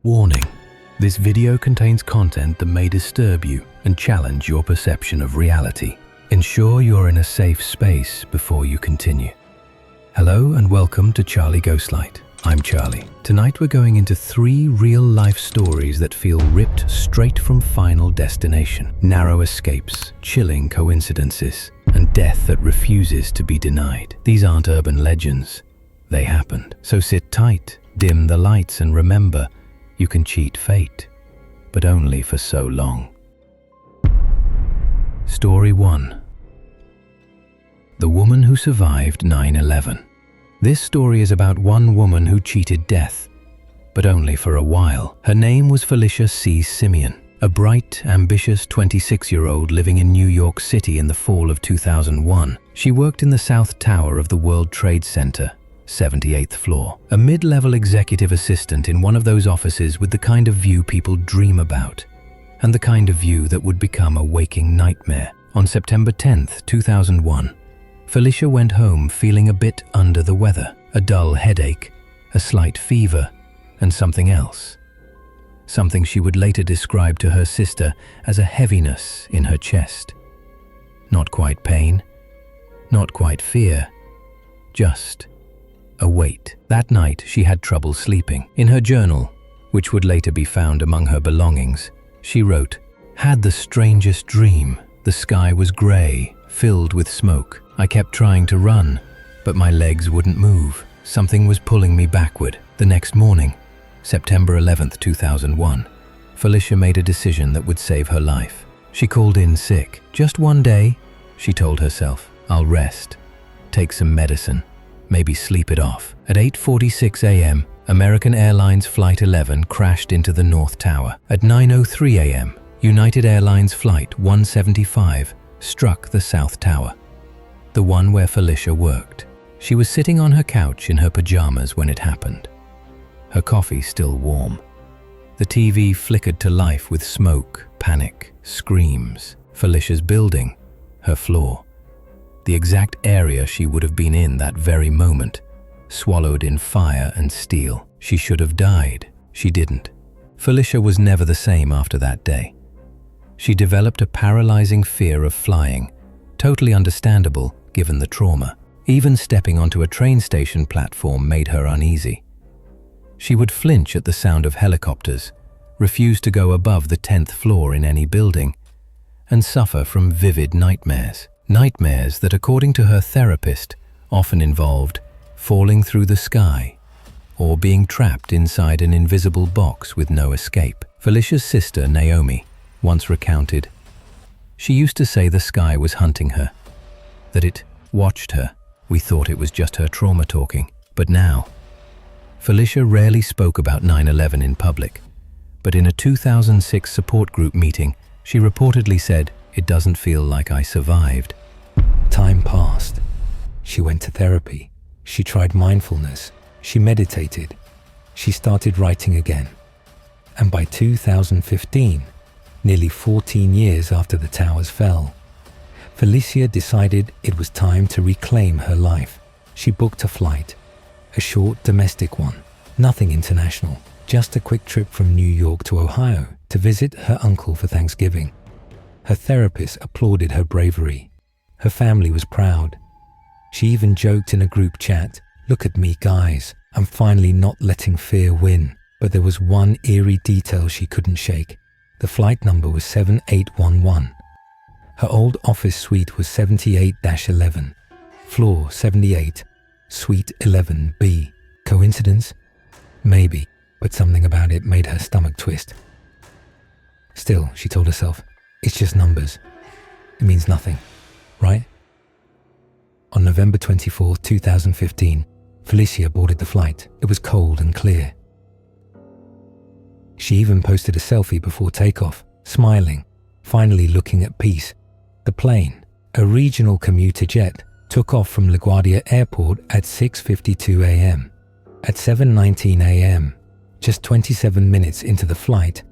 Warning: this video contains content that may disturb you and challenge your perception of reality. Ensure you're in a safe space before you continue. Hello and welcome to Charlie Ghostlight. I'm Charlie. Tonight we're going into 3 real-life stories that feel ripped straight from Final Destination. Narrow escapes, chilling coincidences, and death that refuses to be denied. These aren't urban legends. They happened. So sit tight, dim the lights, and remember, you can cheat fate, but only for so long. Story 1. The woman who survived 9/11. This story is about one woman who cheated death, but only for a while. Her name was Felicia C. Simeon, a bright, ambitious 26-year-old living in New York City in the fall of 2001. She worked in the South Tower of the World Trade Center, 78th floor, a mid-level executive assistant in one of those offices with the kind of view people dream about, and the kind of view that would become a waking nightmare. On September 10th, 2001, Felicia went home feeling a bit under the weather, a dull headache, a slight fever, and something else. Something she would later describe to her sister as a heaviness in her chest. Not quite pain, not quite fear, just a weight. That night, she had trouble sleeping. In her journal, which would later be found among her belongings, she wrote, "Had the strangest dream. The sky was grey, filled with smoke. I kept trying to run, but my legs wouldn't move. Something was pulling me backward." The next morning, September 11th, 2001, Felicia made a decision that would save her life. She called in sick. "Just one day," she told herself. "I'll rest, take some medicine, maybe sleep it off." At 8:46 a.m., American Airlines Flight 11 crashed into the North Tower. At 9:03 a.m., United Airlines Flight 175 struck the South Tower, the one where Felicia worked. She was sitting on her couch in her pajamas when it happened, her coffee still warm. The TV flickered to life with smoke, panic, screams. Felicia's building, her floor, the exact area she would have been in that very moment, swallowed in fire and steel. She should have died. She didn't. Felicia was never the same after that day. She developed a paralyzing fear of flying, totally understandable given the trauma. Even stepping onto a train station platform made her uneasy. She would flinch at the sound of helicopters, refuse to go above the 10th floor in any building, and suffer from vivid nightmares. Nightmares that, according to her therapist, often involved falling through the sky or being trapped inside an invisible box with no escape. Felicia's sister, Naomi, once recounted, "She used to say the sky was hunting her, that it watched her. We thought it was just her trauma talking. But now..." Felicia rarely spoke about 9/11 in public, but in a 2006 support group meeting, she reportedly said, "It doesn't feel like I survived." Time passed. She went to therapy. She tried mindfulness. She meditated. She started writing again. And by 2015, nearly 14 years after the towers fell, Felicia decided it was time to reclaim her life. She booked a flight, a short domestic one, nothing international, just a quick trip from New York to Ohio to visit her uncle for Thanksgiving. Her therapist applauded her bravery. Her family was proud. She even joked in a group chat, "Look at me, guys, I'm finally not letting fear win." But there was one eerie detail she couldn't shake. The flight number was 7811. Her old office suite was 78-11, floor 78, suite 11B. Coincidence? Maybe, but something about it made her stomach twist. Still, she told herself, it's just numbers. It means nothing, right? On November 24, 2015, Felicia boarded the flight. It was cold and clear. She even posted a selfie before takeoff, smiling, finally looking at peace. The plane, a regional commuter jet, took off from LaGuardia Airport at 6:52 a.m. At 7:19 a.m., just 27 minutes into the flight,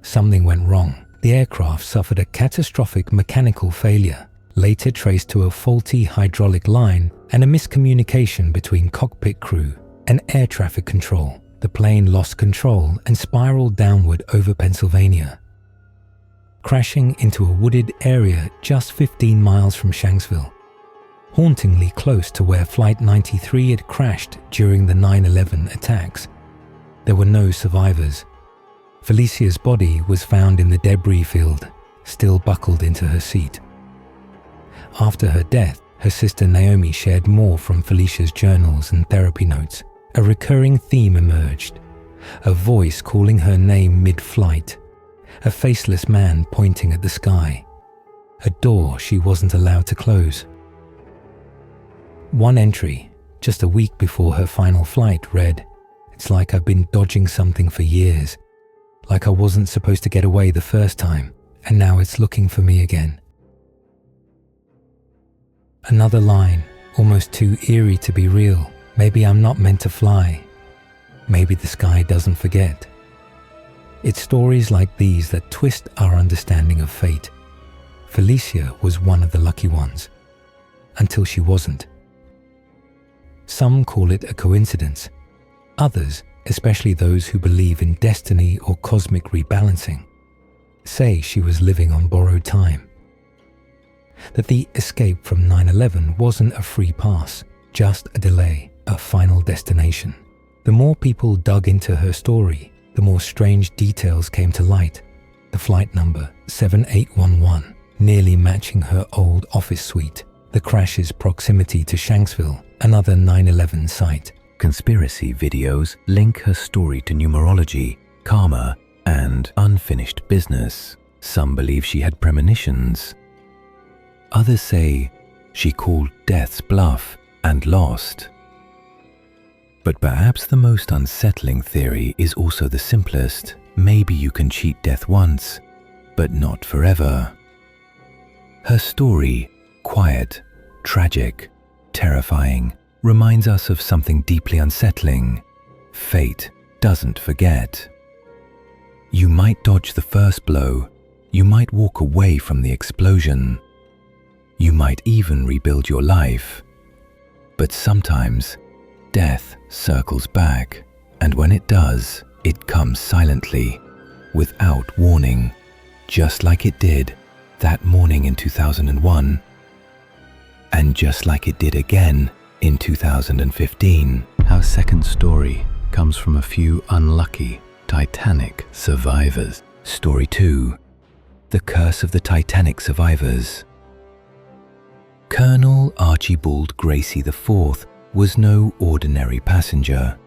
something went wrong. The aircraft suffered a catastrophic mechanical failure, later traced to a faulty hydraulic line and a miscommunication between cockpit crew and air traffic control. the plane lost control and spiraled downward over Pennsylvania, crashing into a wooded area just 15 miles from Shanksville, hauntingly close to where Flight 93 had crashed during the 9/11 attacks. There were no survivors. Felicia's body was found in the debris field, still buckled into her seat. After her death, her sister Naomi shared more from Felicia's journals and therapy notes. A recurring theme emerged, a voice calling her name mid-flight, a faceless man pointing at the sky, a door she wasn't allowed to close. One entry, just a week before her final flight, read, "It's like I've been dodging something for years, like I wasn't supposed to get away the first time, and now it's looking for me again." Another line, almost too eerie to be real. "Maybe I'm not meant to fly. Maybe the sky doesn't forget." It's stories like these that twist our understanding of fate. Felicia was one of the lucky ones, until she wasn't. Some call it a coincidence. Others, especially those who believe in destiny or cosmic rebalancing, say she was living on borrowed time. That the escape from 9/11 wasn't a free pass, just a delay, a final destination. The more people dug into her story, the more strange details came to light. The flight number 7811, nearly matching her old office suite. The crash's proximity to Shanksville, another 9/11 site. Conspiracy videos link her story to numerology, karma, and unfinished business. Some believe she had premonitions. Others say she called death's bluff and lost. But perhaps the most unsettling theory is also the simplest. Maybe you can cheat death once, but not forever. Her story, quiet, tragic, terrifying, reminds us of something deeply unsettling. Fate doesn't forget. You might dodge the first blow. You might walk away from the explosion. You might even rebuild your life. But sometimes, death circles back, and when it does, it comes silently, without warning, just like it did that morning in 2001, and just like it did again in 2015. Our second story comes from a few unlucky Titanic survivors. Story 2. The Curse of the Titanic Survivors. Colonel Archibald Gracie IV was no ordinary passenger.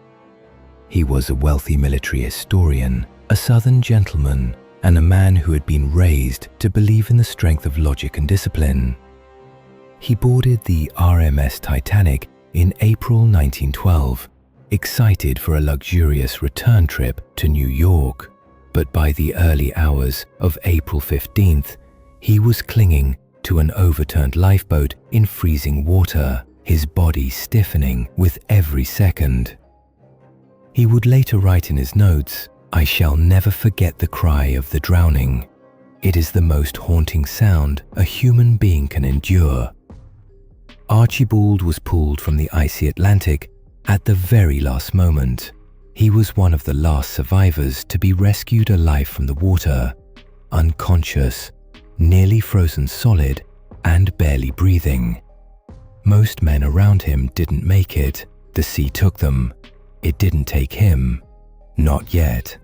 He was a wealthy military historian, a Southern gentleman, and a man who had been raised to believe in the strength of logic and discipline. He boarded the RMS Titanic in April 1912, excited for a luxurious return trip to New York. But by the early hours of April 15th, he was clinging to an overturned lifeboat in freezing water, his body stiffening with every second. He would later write in his notes, "I shall never forget the cry of the drowning. It is the most haunting sound a human being can endure." Archibald was pulled from the icy Atlantic at the very last moment. He was one of the last survivors to be rescued alive from the water, unconscious, nearly frozen solid, and barely breathing. Most men around him didn't make it. The sea took them. It didn't take him. Not yet.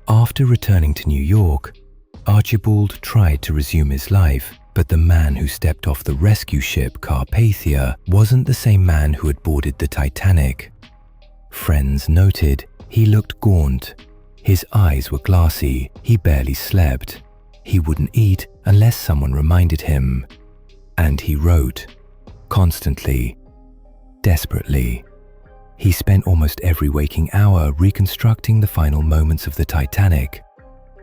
After returning to New York, Archibald tried to resume his life, but the man who stepped off the rescue ship Carpathia wasn't the same man who had boarded the Titanic. Friends noted he looked gaunt. His eyes were glassy. He barely slept. He wouldn't eat unless someone reminded him. And he wrote, constantly, desperately. He spent almost every waking hour reconstructing the final moments of the Titanic.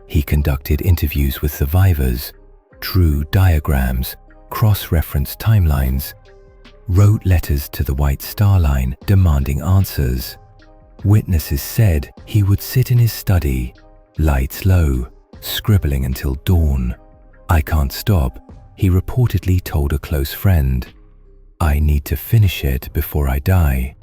He conducted interviews with survivors, drew diagrams, cross-referenced timelines, wrote letters to the White Star Line demanding answers. Witnesses said he would sit in his study, lights low, scribbling until dawn. "I can't stop," he reportedly told a close friend. "I need to finish it before I die."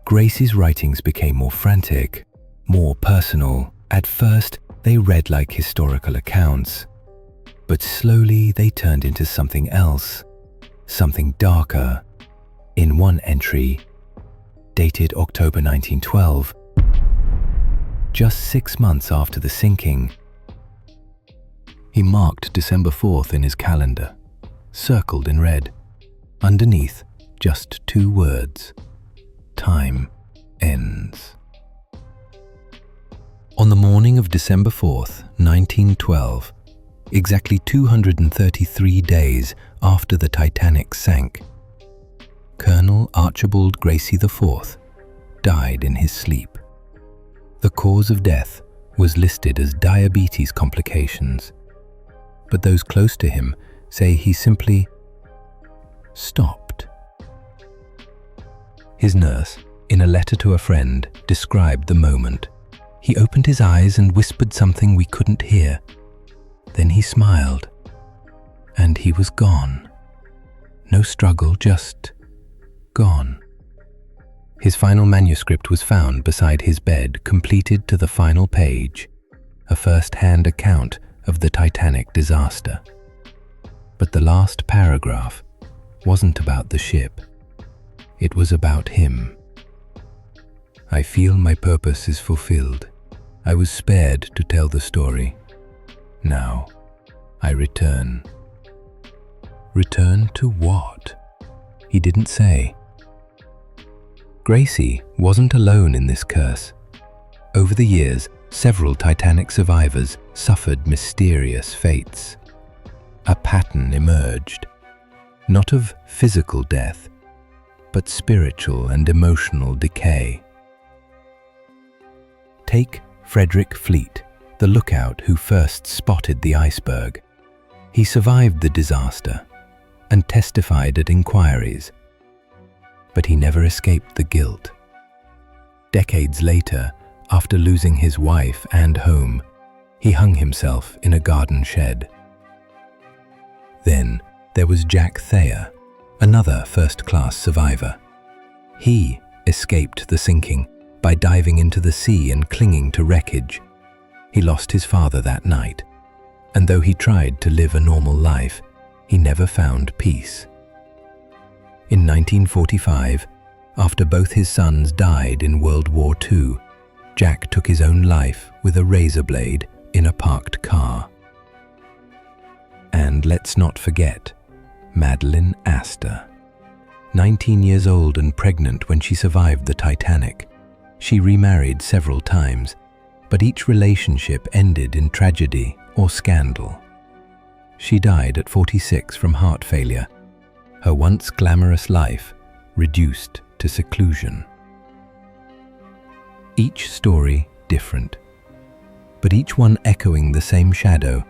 Gracie's writings became more frantic, more personal. At first, they read like historical accounts, but slowly they turned into something else, something darker. In one entry, dated October 1912, just 6 months after the sinking, he marked December 4th in his calendar, circled in red. Underneath, just 2 words: time ends. On the morning of December 4th, 1912, exactly 233 days after the Titanic sank, Colonel Archibald Gracie IV died in his sleep. The cause of death was listed as diabetes complications, but those close to him say he simply stopped. His nurse, in a letter to a friend, described the moment. He opened his eyes and whispered something we couldn't hear. Then he smiled, and he was gone. No struggle, just gone. His final manuscript was found beside his bed, completed to the final page, a first-hand account of the Titanic disaster. But the last paragraph wasn't about the ship. It was about him. I feel my purpose is fulfilled. I was spared to tell the story. Now, I return. Return to what? He didn't say. Gracie wasn't alone in this curse. Over the years, several Titanic survivors suffered mysterious fates. A pattern emerged, not of physical death, but spiritual and emotional decay. Take Frederick Fleet, the lookout who first spotted the iceberg. He survived the disaster and testified at inquiries, but he never escaped the guilt. Decades later, after losing his wife and home, he hung himself in a garden shed. Then there was Jack Thayer, another first-class survivor. He escaped the sinking by diving into the sea and clinging to wreckage. He lost his father that night, and though he tried to live a normal life, he never found peace. In 1945, after both his sons died in World War II, Jack took his own life with a razor blade in a parked car. And let's not forget Madeline Astor. 19 years old and pregnant when she survived the Titanic, she remarried several times, but each relationship ended in tragedy or scandal. She died at 46 from heart failure, her once glamorous life reduced to seclusion. Each story different, but each one echoing the same shadow.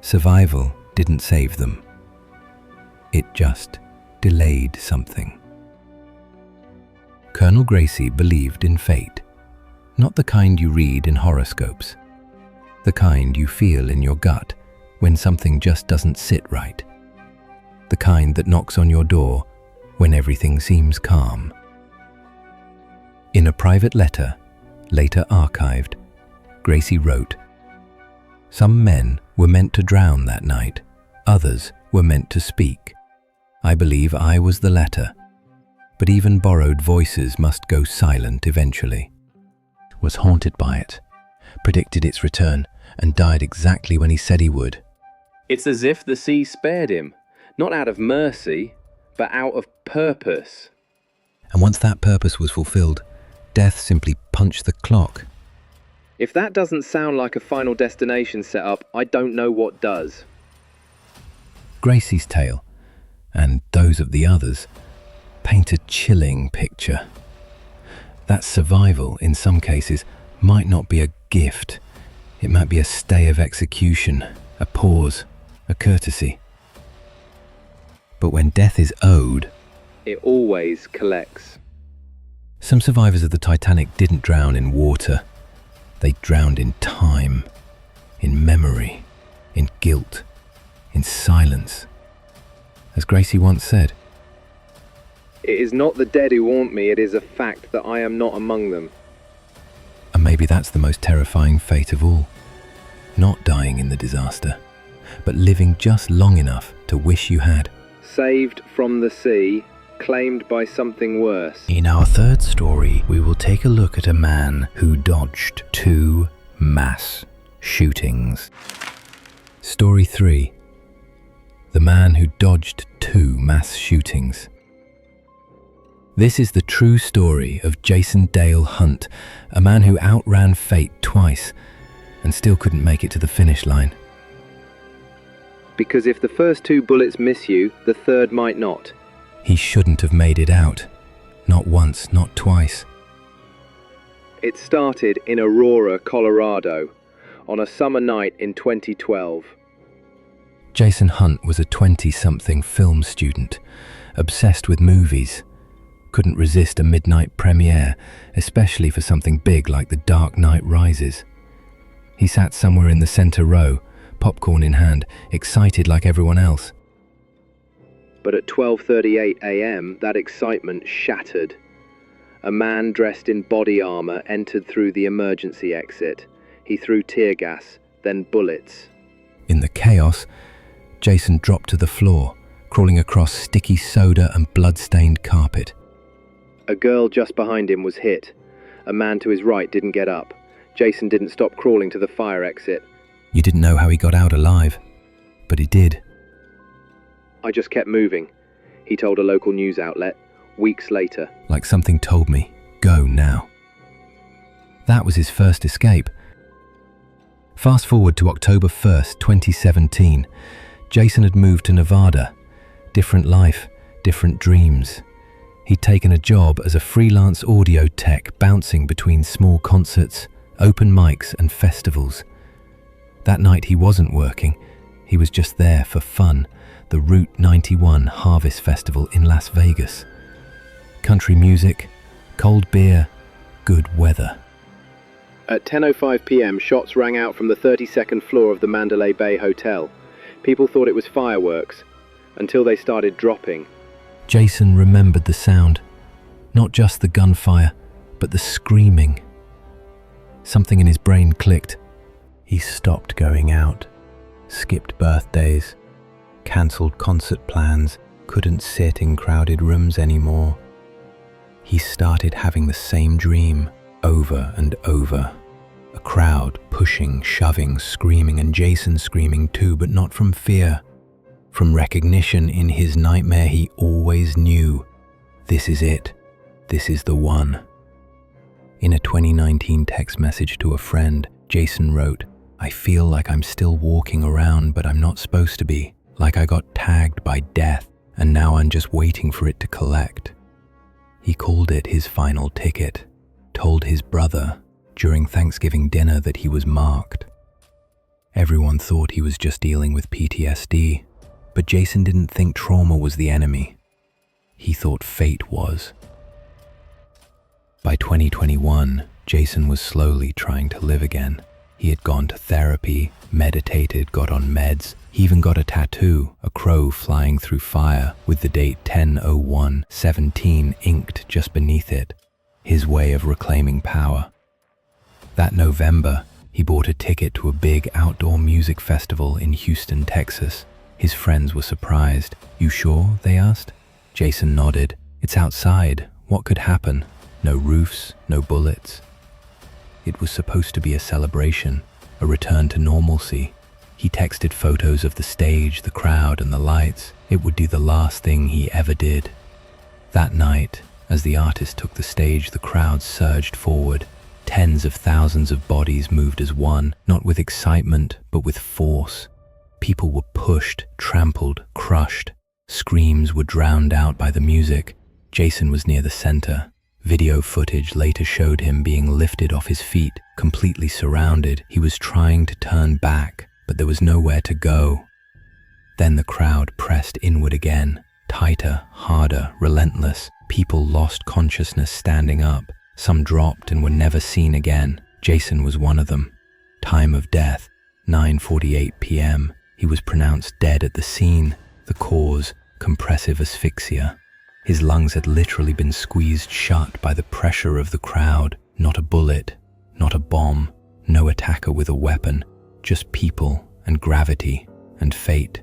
Survival didn't save them. It just delayed something. Colonel Gracie believed in fate, not the kind you read in horoscopes, the kind you feel in your gut when something just doesn't sit right, the kind that knocks on your door when everything seems calm. In a private letter, later archived, Gracie wrote, "Some men were meant to drown that night, others were meant to speak. I believe I was the latter, but even borrowed voices must go silent eventually. Was haunted by it, predicted its return, and died exactly when he said he would." It's as if the sea spared him, not out of mercy, but out of purpose. And once that purpose was fulfilled, death simply punched the clock. If that doesn't sound like a Final Destination setup, I don't know what does. Gracie's tale, and those of the others, paint a chilling picture. That survival, in some cases, might not be a gift. It might be a stay of execution, a pause, a courtesy. But when death is owed, It always collects. some survivors of the Titanic didn't drown in water. They drowned in time, in memory, in guilt, in silence. As Gracie once said, It is not the dead who haunt me, it is a fact that I am not among them. And maybe that's the most terrifying fate of all. Not dying in the disaster, but living just long enough to wish you had. Saved from the sea, claimed by something worse. In our third story, we will take a look at a man who dodged 2 mass shootings. Story 3. The man who dodged 2 mass shootings. This is the true story of Jason Dale Hunt, a man who outran fate twice and still couldn't make it to the finish line. Because if the first 2 bullets miss you, the third might not. He shouldn't have made it out. Not once, not twice. It started in Aurora, Colorado, on a summer night in 2012. Jason Hunt was a 20-something film student, obsessed with movies. Couldn't resist a midnight premiere, especially for something big like The Dark Knight Rises. He sat somewhere in the center row, popcorn in hand, excited like everyone else. But at 12:38 a.m., that excitement shattered. A man dressed in body armor entered through the emergency exit. He threw tear gas, then bullets. In the chaos, Jason dropped to the floor, crawling across sticky soda and blood-stained carpet. A girl just behind him was hit. A man to his right didn't get up. Jason didn't stop crawling to the fire exit. You didn't know how he got out alive, but he did. I just kept moving, he told a local news outlet, weeks later. Like something told me, go now. That was his first escape. Fast forward to October 1st, 2017. Jason had moved to Nevada. Different life, different dreams. He'd taken a job as a freelance audio tech, bouncing between small concerts, open mics and festivals. That night he wasn't working. He was just there for fun. The Route 91 Harvest Festival in Las Vegas. Country music, cold beer, good weather. At 10:05 p.m, shots rang out from the 32nd floor of the Mandalay Bay Hotel. People thought it was fireworks, until they started dropping. Jason remembered the sound. Not just the gunfire, but the screaming. Something in his brain clicked. He stopped going out, skipped birthdays, cancelled concert plans, couldn't sit in crowded rooms anymore. He started having the same dream over and over. A crowd pushing, shoving, screaming, and Jason screaming too, but not from fear. From recognition. In his nightmare, he always knew, this is it. This is the one. In a 2019 text message to a friend, Jason wrote, I feel like I'm still walking around, but I'm not supposed to be. Like I got tagged by death, and now I'm just waiting for it to collect. He called it his final ticket, told his brother during Thanksgiving dinner that he was marked. Everyone thought he was just dealing with PTSD, but Jason didn't think trauma was the enemy. He thought fate was. By 2021, Jason was slowly trying to live again. He had gone to therapy, meditated, got on meds. He even got a tattoo, a crow flying through fire with the date 10/01/17 inked just beneath it. His way of reclaiming power. That November, he bought a ticket to a big outdoor music festival in Houston, Texas. His friends were surprised. You sure? They asked. Jason nodded. It's outside. What could happen? No roofs, no bullets. It was supposed to be a celebration, a return to normalcy. He texted photos of the stage, the crowd, and the lights. It would be the last thing he ever did. That night, as the artist took the stage, the crowd surged forward. Tens of thousands of bodies moved as one, not with excitement, but with force. People were pushed, trampled, crushed. Screams were drowned out by the music. Jason was near the center. Video footage later showed him being lifted off his feet, completely surrounded. He was trying to turn back, but there was nowhere to go. Then the crowd pressed inward again, tighter, harder, relentless. People lost consciousness standing up. Some dropped and were never seen again. Jason was one of them. Time of death, 9:48 p.m. He was pronounced dead at the scene. The cause, compressive asphyxia. His lungs had literally been squeezed shut by the pressure of the crowd. Not a bullet, not a bomb, no attacker with a weapon, just people and gravity and fate.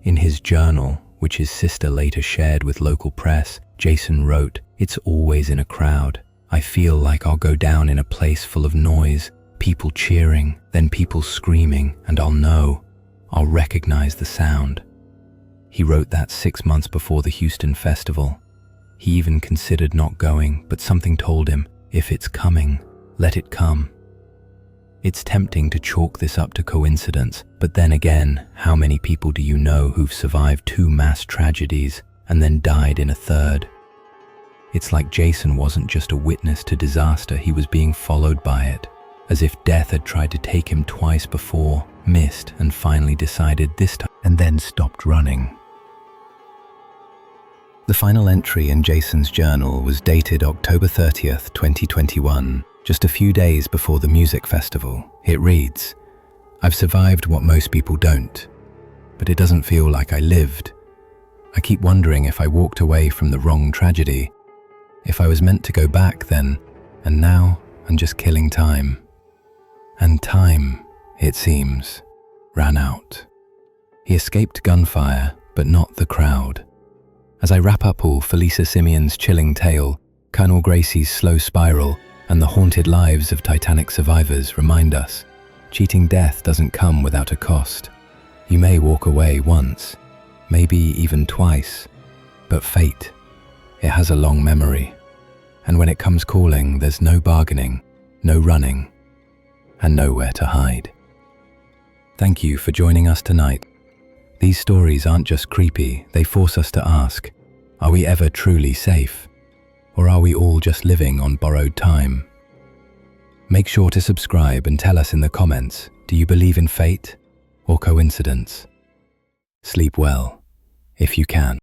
In his journal, which his sister later shared with local press, Jason wrote, "It's always in a crowd. I feel like I'll go down in a place full of noise, people cheering, then people screaming, and I'll recognize the sound." He wrote that 6 months before the Houston festival. He even considered not going, but something told him, if it's coming, let it come. It's tempting to chalk this up to coincidence, but then again, how many people do you know who've survived 2 mass tragedies and then died in a third? It's like Jason wasn't just a witness to disaster, he was being followed by it, as if death had tried to take him twice before, missed, and finally decided this time, and then stopped running. The final entry in Jason's journal was dated October 30th, 2021, just a few days before the music festival. It reads, "I've survived what most people don't, but it doesn't feel like I lived. I keep wondering if I walked away from the wrong tragedy, if I was meant to go back then, and now I'm just killing time." And time, it seems, ran out. He escaped gunfire, but not the crowd. As I wrap up all Felisa Simeon's chilling tale, Colonel Gracie's slow spiral, and the haunted lives of Titanic survivors remind us, cheating death doesn't come without a cost. You may walk away once, maybe even twice, but fate, it has a long memory. And when it comes calling, there's no bargaining, no running, and nowhere to hide. Thank you for joining us tonight. These stories aren't just creepy, they force us to ask, are we ever truly safe? Or are we all just living on borrowed time? Make sure to subscribe and tell us in the comments, do you believe in fate or coincidence? Sleep well, if you can.